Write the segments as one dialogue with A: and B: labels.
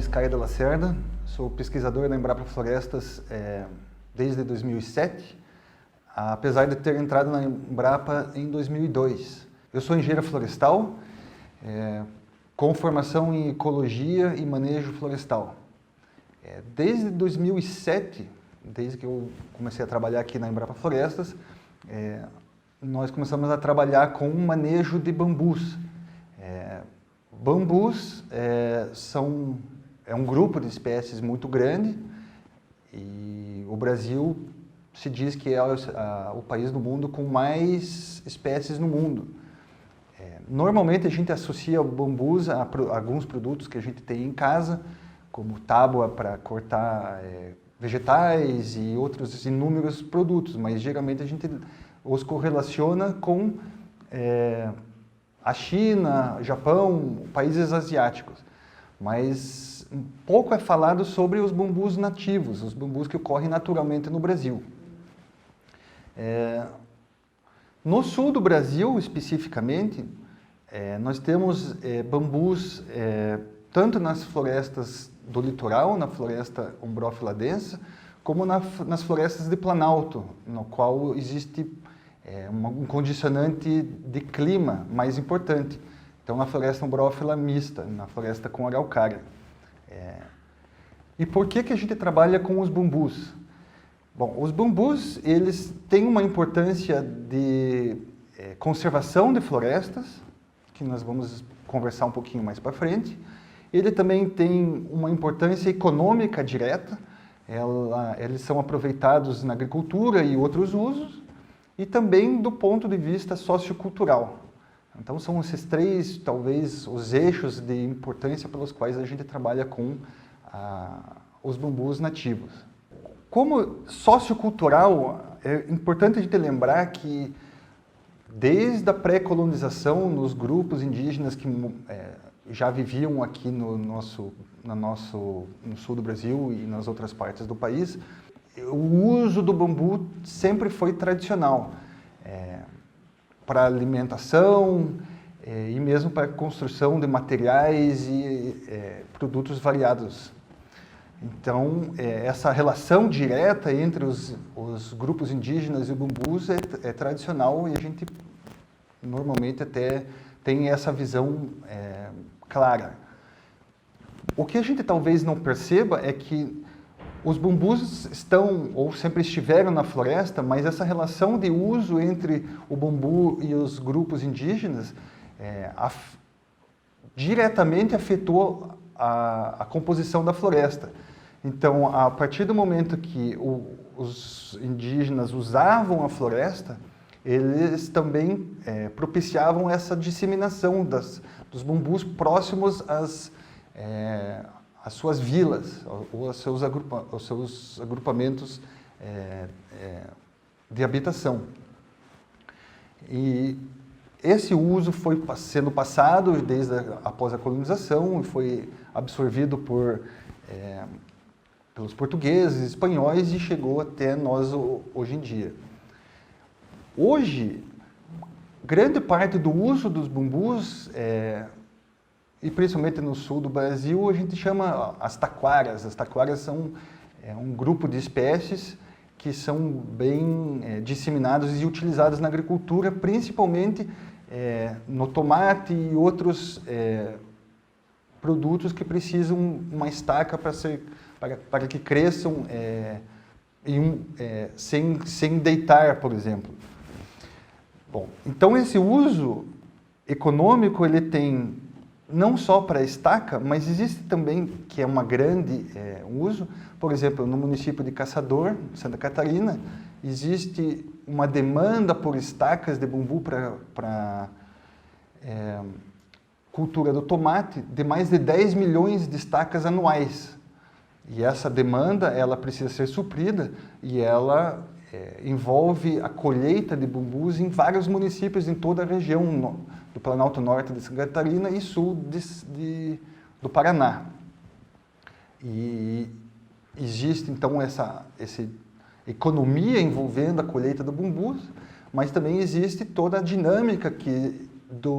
A: Luiz Caio de Lacerda, sou pesquisador na Embrapa Florestas desde 2007, apesar de ter entrado na Embrapa em 2002. Eu sou engenheiro florestal, com formação em ecologia e manejo florestal. Desde 2007, desde que eu comecei a trabalhar aqui na Embrapa Florestas, nós começamos a trabalhar com o manejo de bambus. Bambus é um grupo de espécies muito grande e o Brasil se diz que é o país do mundo com mais espécies no mundo. Normalmente a gente associa bambus a alguns produtos que a gente tem em casa, como tábua para cortar vegetais e outros inúmeros produtos, mas geralmente a gente os correlaciona com a China, Japão, países asiáticos. Mas pouco é falado sobre os bambus nativos, os bambus que ocorrem naturalmente no Brasil. No sul do Brasil, especificamente, nós temos bambus tanto nas florestas do litoral, na floresta umbrófila densa, como nas florestas de planalto, no qual existe um condicionante de clima mais importante. Então, na floresta umbrófila mista, na floresta com araucária. E por que a gente trabalha com os bambus? Bom, os bambus, eles têm uma importância de conservação de florestas, que nós vamos conversar um pouquinho mais para frente. Ele também tem uma importância econômica direta, eles são aproveitados na agricultura e outros usos, e também do ponto de vista sociocultural. Então são esses três, talvez, os eixos de importância pelos quais a gente trabalha com os bambus nativos. Como sociocultural, é importante a gente lembrar que desde a pré-colonização, nos grupos indígenas que já viviam aqui no sul do Brasil e nas outras partes do país, o uso do bambu sempre foi tradicional, para alimentação e mesmo para a construção de materiais e produtos variados. Então, essa relação direta entre os grupos indígenas e o bambus é tradicional e a gente normalmente até tem essa visão clara. O que a gente talvez não perceba é que os bambus estão ou sempre estiveram na floresta, mas essa relação de uso entre o bambu e os grupos indígenas diretamente afetou a composição da floresta. Então, a partir do momento que os indígenas usavam a floresta, eles também propiciavam essa disseminação dos bambus próximos às suas vilas, ou aos seus agrupamentos de habitação. E esse uso foi sendo passado desde após a colonização e foi absorvido pelos portugueses, espanhóis e chegou até nós hoje em dia. Hoje, grande parte do uso dos bambus e principalmente no sul do Brasil, a gente chama as taquaras. As taquaras são um grupo de espécies que são bem disseminados e utilizados na agricultura, principalmente no tomate e outros produtos que precisam uma estaca para que cresçam sem deitar, por exemplo. Bom, então esse uso econômico ele tem não só para a estaca, mas existe também, que é uma grande uso, por exemplo, no município de Caçador, Santa Catarina, existe uma demanda por estacas de bambu para cultura do tomate de mais de 10 milhões de estacas anuais. E essa demanda, ela precisa ser suprida e ela envolve a colheita de bambus em vários municípios em toda a região do Planalto Norte de Santa Catarina e sul do Paraná. E existe, então, essa economia envolvendo a colheita do bambus, mas também existe toda a dinâmica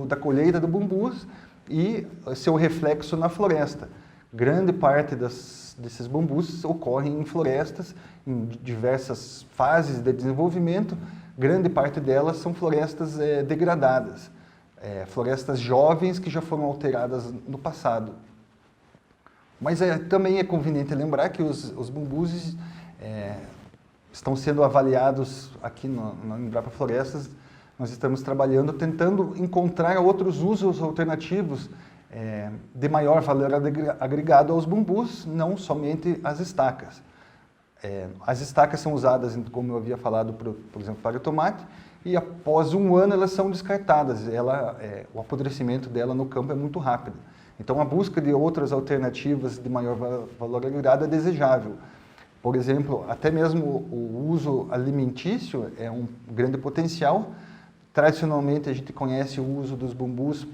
A: da colheita do bambus e seu reflexo na floresta. Grande parte desses bambus ocorrem em florestas, em diversas fases de desenvolvimento. Grande parte delas são florestas degradadas, florestas jovens que já foram alteradas no passado. Mas também é conveniente lembrar que os bambus estão sendo avaliados aqui na Embrapa Florestas. Nós estamos trabalhando, tentando encontrar outros usos alternativos de maior valor agregado aos bambus, não somente as estacas. As estacas são usadas, como eu havia falado, por exemplo, para o tomate, e após um ano elas são descartadas. O apodrecimento dela no campo é muito rápido. Então a busca de outras alternativas de maior valor agregado é desejável. Por exemplo, até mesmo o uso alimentício é um grande potencial. Tradicionalmente a gente conhece o uso dos bambus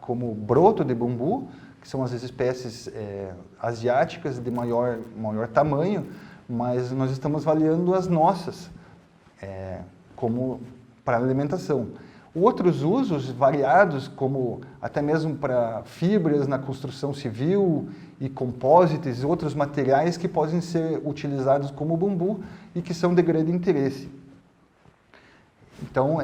A: como broto de bambu, que são as espécies asiáticas de maior tamanho, mas nós estamos avaliando as nossas como para alimentação. Outros usos variados, como até mesmo para fibras na construção civil e compósitos e outros materiais que podem ser utilizados como bambu e que são de grande interesse. Então,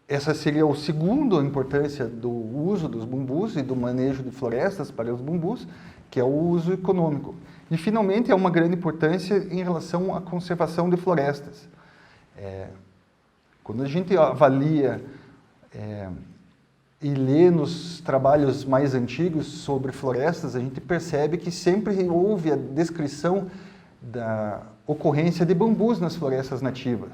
A: essa seria a segunda importância do uso dos bambus e do manejo de florestas para os bambus, que é o uso econômico. E, finalmente, é uma grande importância em relação à conservação de florestas. Quando a gente avalia e lê nos trabalhos mais antigos sobre florestas, a gente percebe que sempre houve a descrição da ocorrência de bambus nas florestas nativas.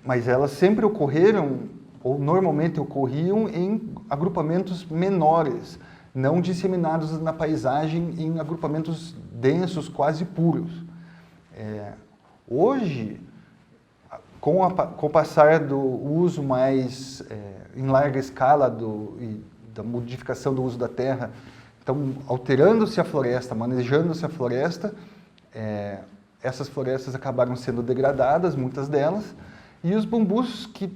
A: Mas elas sempre ocorreram, ou normalmente ocorriam, em agrupamentos menores, não disseminados na paisagem em agrupamentos densos, quase puros. Hoje, com o passar do uso mais em larga escala da modificação do uso da terra, então alterando-se a floresta, manejando-se a floresta, essas florestas acabaram sendo degradadas, muitas delas, e os bambus que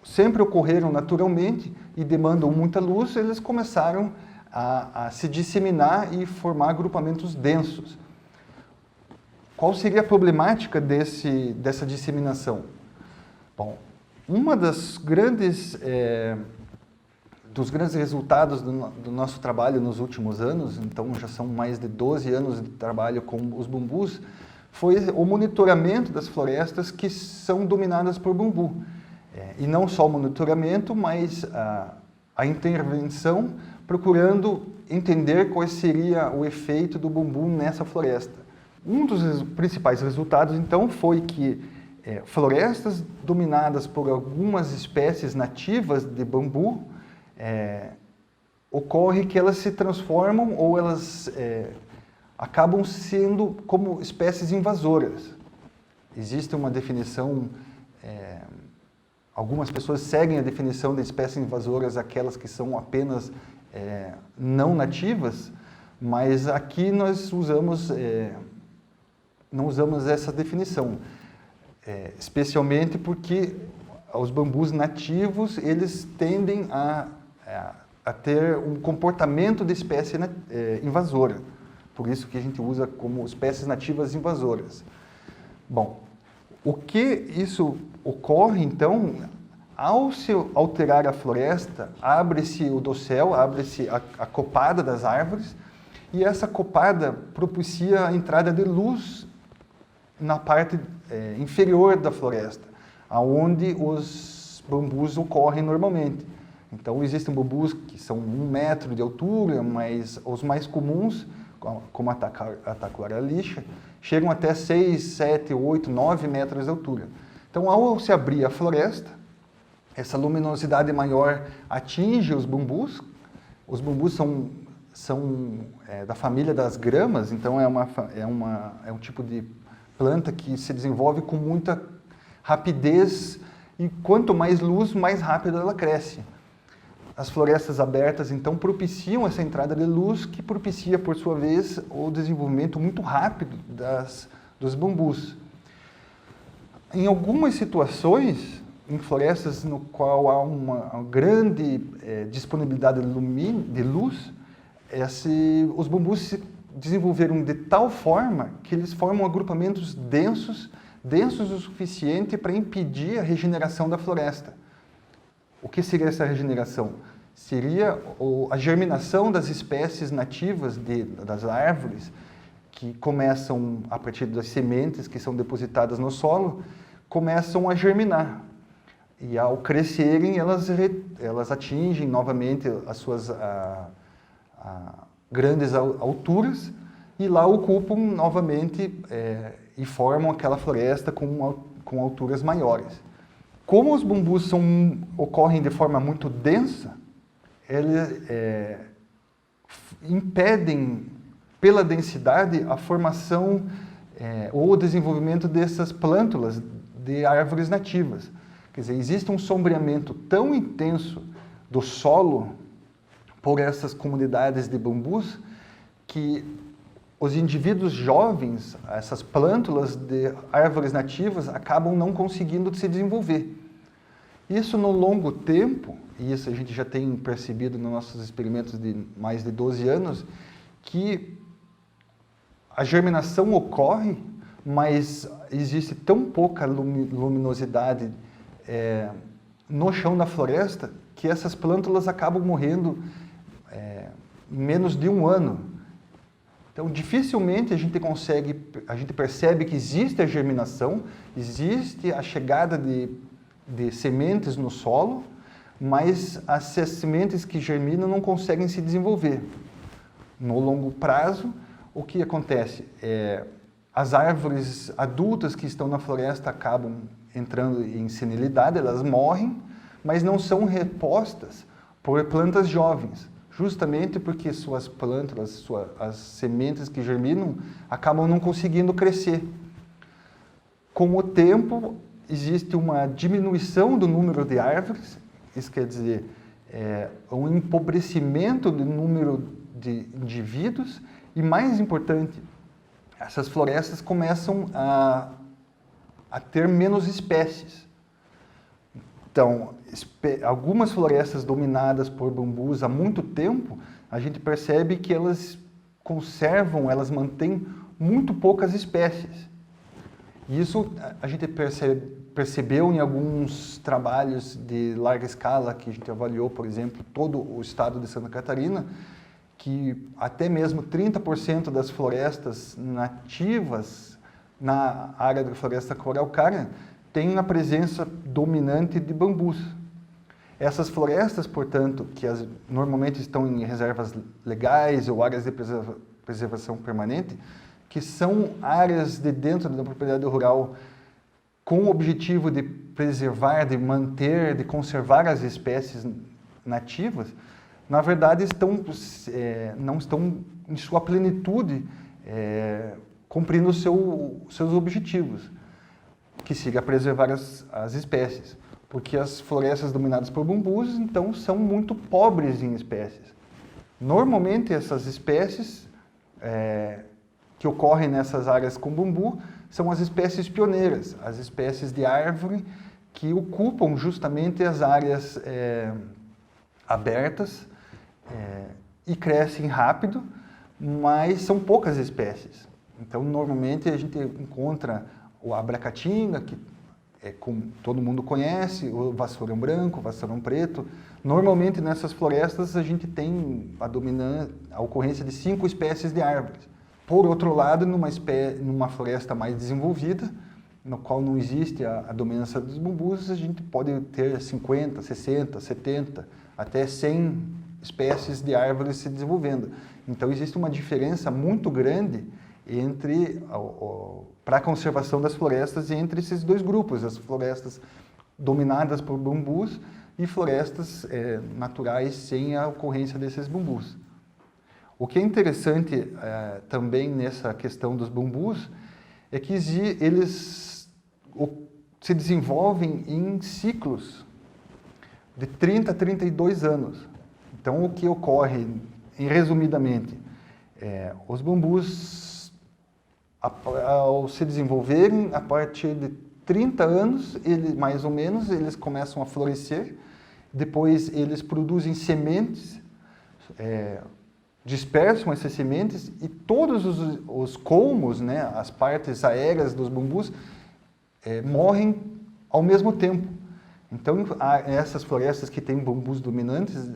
A: sempre ocorreram naturalmente e demandam muita luz, eles começaram a se disseminar e formar agrupamentos densos. Qual seria a problemática dessa disseminação? Bom, dos grandes resultados do nosso trabalho nos últimos anos, então já são mais de 12 anos de trabalho com os bambus, foi o monitoramento das florestas que são dominadas por bambu. E não só o monitoramento, mas a intervenção, procurando entender qual seria o efeito do bambu nessa floresta. Um dos principais resultados, então, foi que florestas dominadas por algumas espécies nativas de bambu, ocorre que elas se transformam ou elas acabam sendo como espécies invasoras. Existe uma definição, algumas pessoas seguem a definição de espécies invasoras, aquelas que são apenas não nativas, mas aqui nós não usamos essa definição. Especialmente porque os bambus nativos, eles tendem a ter um comportamento de espécie invasora. Por isso que a gente usa como espécies nativas invasoras. Bom, o que isso ocorre, então, ao se alterar a floresta, abre-se o dossel, abre-se a copada das árvores, e essa copada propicia a entrada de luz na parte inferior da floresta, aonde os bambus ocorrem normalmente. Então, existem bambus que são 1 metro de altura, mas os mais comuns, como a taquara lixa, chegam até 6, 7, 8, 9 metros de altura. Então, ao se abrir a floresta, essa luminosidade maior atinge os bambus. Os bambus são da família das gramas, então é um tipo de planta que se desenvolve com muita rapidez e quanto mais luz, mais rápido ela cresce. As florestas abertas, então, propiciam essa entrada de luz que propicia, por sua vez, o desenvolvimento muito rápido dos bambus. Em algumas situações, em florestas no qual há uma grande disponibilidade de luz, os bambus desenvolveram de tal forma que eles formam agrupamentos densos o suficiente para impedir a regeneração da floresta. O que seria essa regeneração? Seria a germinação das espécies nativas das árvores, que começam, a partir das sementes que são depositadas no solo, começam a germinar. E ao crescerem, elas atingem novamente as suas grandes alturas e lá ocupam novamente e formam aquela floresta com alturas maiores. Como os bambus ocorrem de forma muito densa, eles impedem, pela densidade, a formação ou o desenvolvimento dessas plântulas de árvores nativas. Quer dizer, existe um sombreamento tão intenso do solo por essas comunidades de bambus que os indivíduos jovens, essas plântulas de árvores nativas, acabam não conseguindo se desenvolver. Isso no longo tempo, e isso a gente já tem percebido nos nossos experimentos de mais de 12 anos, que a germinação ocorre, mas existe tão pouca luminosidade no chão da floresta que essas plântulas acabam morrendo em menos de um ano. Então, dificilmente a gente percebe que existe a germinação, existe a chegada de sementes no solo, mas as sementes que germinam não conseguem se desenvolver. No longo prazo, o que acontece? As árvores adultas que estão na floresta acabam entrando em senilidade, elas morrem, mas não são repostas por plantas jovens, justamente porque suas plântulas, as sementes que germinam, acabam não conseguindo crescer. Com o tempo, existe uma diminuição do número de árvores, isso quer dizer, um empobrecimento do número de indivíduos, e mais importante, essas florestas começam a ter menos espécies. Então, algumas florestas dominadas por bambus há muito tempo, a gente percebe que elas mantêm muito poucas espécies. E isso a gente percebeu em alguns trabalhos de larga escala, que a gente avaliou, por exemplo, todo o estado de Santa Catarina, que até mesmo 30% das florestas nativas na área da floresta araucária tem a presença dominante de bambus. Essas florestas, portanto, que normalmente estão em reservas legais ou áreas de preservação permanente, que são áreas de dentro da propriedade rural com o objetivo de preservar, de manter, de conservar as espécies nativas, na verdade não estão em sua plenitude cumprindo seus objetivos, que siga preservar as espécies, porque as florestas dominadas por bambus, então, são muito pobres em espécies. Normalmente, essas espécies que ocorrem nessas áreas com bambu são as espécies pioneiras, as espécies de árvore que ocupam justamente as áreas abertas e crescem rápido, mas são poucas espécies. Então, normalmente, a gente encontra o abracatinga, que todo mundo conhece, o vassourão branco, o vassourão preto. Normalmente, nessas florestas, a gente tem a ocorrência de 5 espécies de árvores. Por outro lado, numa floresta mais desenvolvida, no qual não existe a dominância dos bambus, a gente pode ter 50, 60, 70, até 100 espécies de árvores se desenvolvendo. Então, existe uma diferença muito grande para a conservação das florestas entre esses dois grupos, as florestas dominadas por bambus e florestas naturais sem a ocorrência desses bambus. O que é interessante também nessa questão dos bambus é que eles se desenvolvem em ciclos de 30 a 32 anos. Então, o que ocorre, resumidamente, os bambus, ao se desenvolverem, a partir de 30 anos, mais ou menos, eles começam a florescer, depois eles produzem sementes, dispersam essas sementes e todos os colmos, né, as partes aéreas dos bambus, morrem ao mesmo tempo. Então, essas florestas que têm bambus dominantes,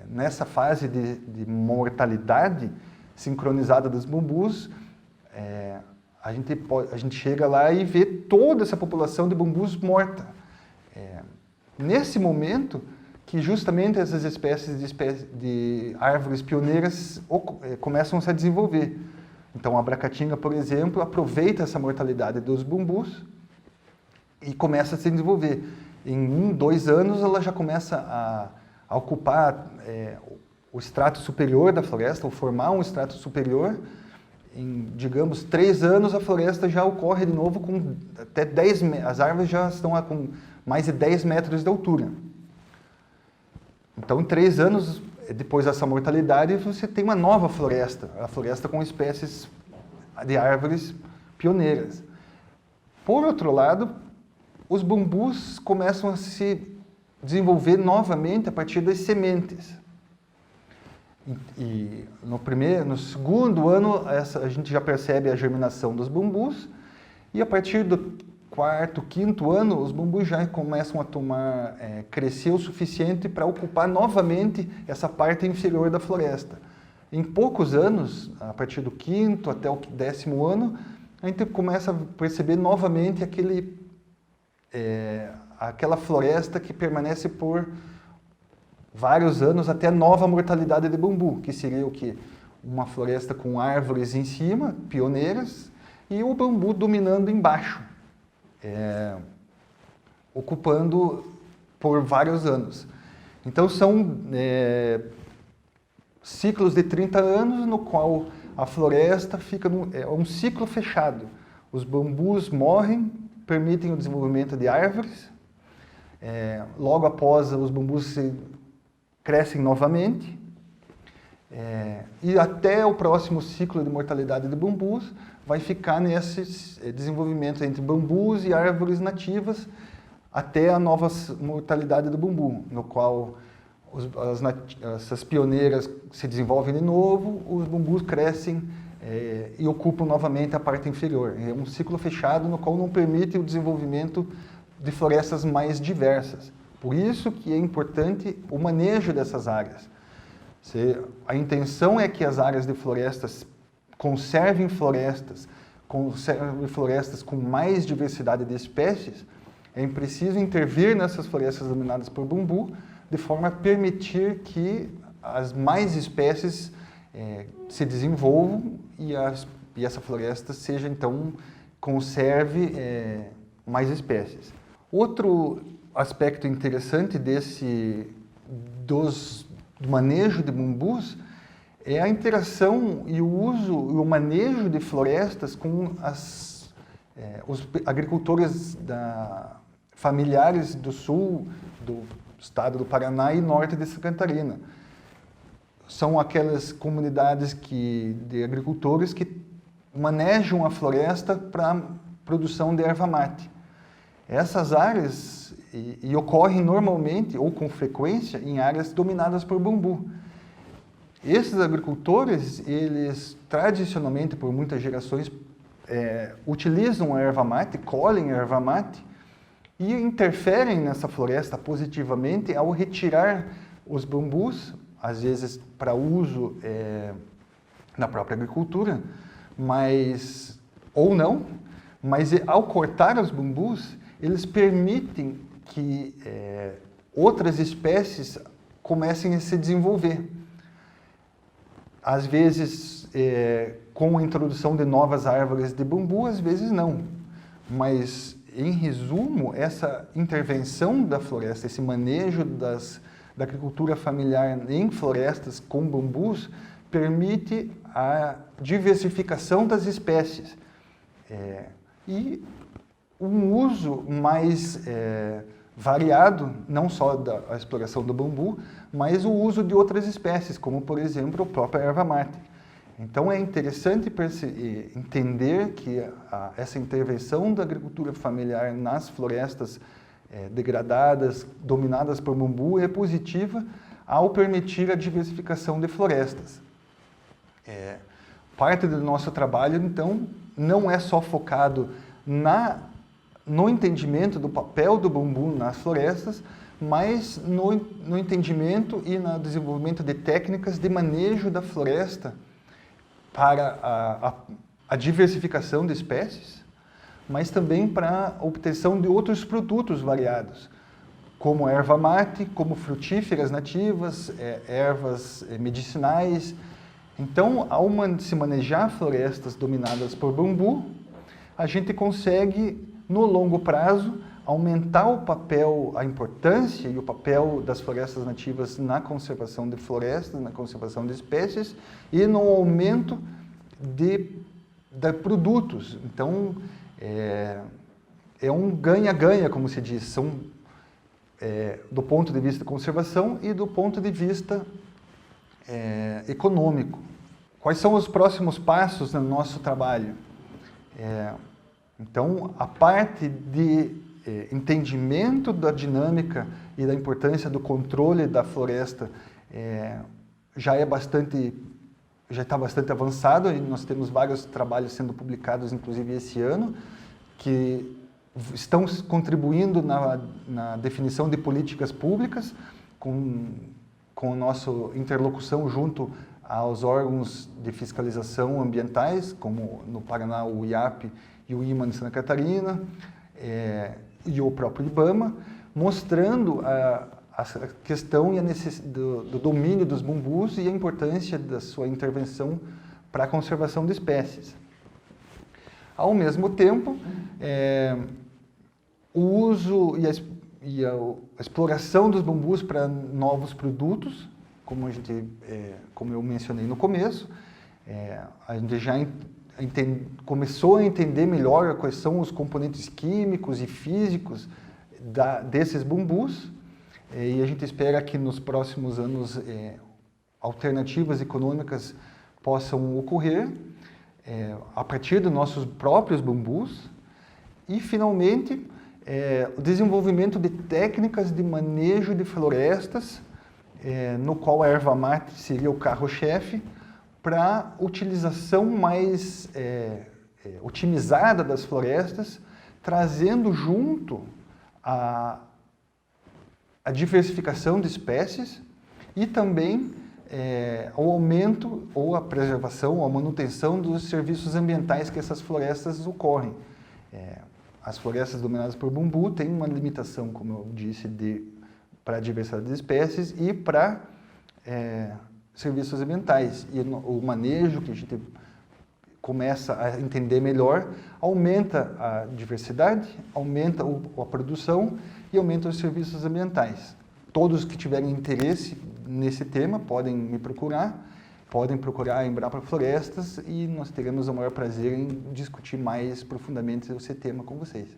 A: nessa fase de mortalidade sincronizada dos bambus, a gente chega lá e vê toda essa população de bambus morta. Nesse momento que justamente essas espécies de árvores pioneiras começam a se desenvolver. Então, a Bracatinga, por exemplo, aproveita essa mortalidade dos bambus e começa a se desenvolver. Em 2 anos, ela já começa a ocupar o estrato superior da floresta, ou formar um estrato superior. Em, digamos, 3 anos, a floresta já ocorre de novo com até 10 metros. As árvores já estão com mais de 10 metros de altura. Então, em 3 anos depois dessa mortalidade, você tem uma nova floresta, a floresta com espécies de árvores pioneiras. Por outro lado, os bambus começam a se desenvolver novamente a partir das sementes. E no segundo ano, a gente já percebe a germinação dos bambus, e a partir do 4º, 5º ano, os bambus já começam a crescer o suficiente para ocupar novamente essa parte inferior da floresta. Em poucos anos, a partir do 5º até o 10º ano, a gente começa a perceber novamente aquela floresta que permanece por vários anos até a nova mortalidade de bambu, que seria o quê? Uma floresta com árvores em cima, pioneiras, e o bambu dominando embaixo, ocupando por vários anos. Então são ciclos de 30 anos no qual a floresta fica um ciclo fechado. Os bambus morrem, permitem o desenvolvimento de árvores. Logo após, os bambus crescem novamente. E até o próximo ciclo de mortalidade de bambus vai ficar nesse desenvolvimento entre bambus e árvores nativas até a nova mortalidade do bambu, no qual essas pioneiras se desenvolvem de novo, os bambus crescem e ocupam novamente a parte inferior. É um ciclo fechado no qual não permite o desenvolvimento de florestas mais diversas. Por isso que é importante o manejo dessas áreas. A intenção é que as áreas de florestas conservem florestas com mais diversidade de espécies. É preciso intervir nessas florestas dominadas por bambu, de forma a permitir que as mais espécies se desenvolvam e essa floresta seja, então, conserve mais espécies. Outro aspecto interessante do manejo de bambus é a interação e o uso e o manejo de florestas com os agricultores familiares do sul do estado do Paraná e norte de Santa Catarina. São aquelas comunidades de agricultores que manejam a floresta para produção de erva mate. Essas áreas ocorrem normalmente ou com frequência em áreas dominadas por bambu. Esses agricultores, eles tradicionalmente, por muitas gerações, utilizam a erva mate, colhem a erva mate e interferem nessa floresta positivamente ao retirar os bambus, às vezes para uso na própria agricultura, ou não, mas ao cortar os bambus, eles permitem que outras espécies comecem a se desenvolver. Às vezes com a introdução de novas árvores de bambu, às vezes não. Mas, em resumo, essa intervenção da floresta, esse manejo da agricultura familiar em florestas com bambus, permite a diversificação das espécies e um uso mais variado, não só da exploração do bambu, mas o uso de outras espécies, como, por exemplo, a própria erva mate. Então, é interessante entender que essa intervenção da agricultura familiar nas florestas degradadas, dominadas por bambu, é positiva ao permitir a diversificação de florestas. Parte do nosso trabalho, então, não é só focado no entendimento do papel do bambu nas florestas, mas no entendimento e no desenvolvimento de técnicas de manejo da floresta para a diversificação de espécies, mas também para a obtenção de outros produtos variados, como erva mate, como frutíferas nativas, ervas medicinais. Então, ao se manejar florestas dominadas por bambu, a gente consegue, no longo prazo, aumentar o papel, a importância e o papel das florestas nativas na conservação de florestas, na conservação de espécies e no aumento de produtos. Então, é um ganha-ganha, como se diz, do ponto de vista de conservação e do ponto de vista econômico. Quais são os próximos passos no nosso trabalho? Então, a parte de entendimento da dinâmica e da importância do controle da floresta já está bastante avançado, e nós temos vários trabalhos sendo publicados, inclusive esse ano, que estão contribuindo na definição de políticas públicas, com a nossa interlocução junto aos órgãos de fiscalização ambientais, como no Paraná o IAP e o IMA em Santa Catarina, e o próprio IBAMA, mostrando a questão e do domínio dos bambus e a importância da sua intervenção para a conservação de espécies. Ao mesmo tempo, o uso e a exploração dos bambus para novos produtos, como eu mencionei no começo, a gente já começou a entender melhor quais são os componentes químicos e físicos desses bambus, e a gente espera que nos próximos anos alternativas econômicas possam ocorrer a partir dos nossos próprios bambus. E, finalmente, o desenvolvimento de técnicas de manejo de florestas, no qual a erva mate seria o carro-chefe, para utilização mais otimizada das florestas, trazendo junto a diversificação de espécies e também o aumento ou a preservação ou a manutenção dos serviços ambientais que essas florestas ocorrem. As florestas dominadas por bambu têm uma limitação, como eu disse, para a diversidade de espécies e para serviços ambientais. E o manejo, que a gente começa a entender melhor, aumenta a diversidade, aumenta a produção e aumenta os serviços ambientais. Todos que tiverem interesse nesse tema podem me procurar, podem procurar a Embrapa Florestas, e nós teremos o maior prazer em discutir mais profundamente esse tema com vocês.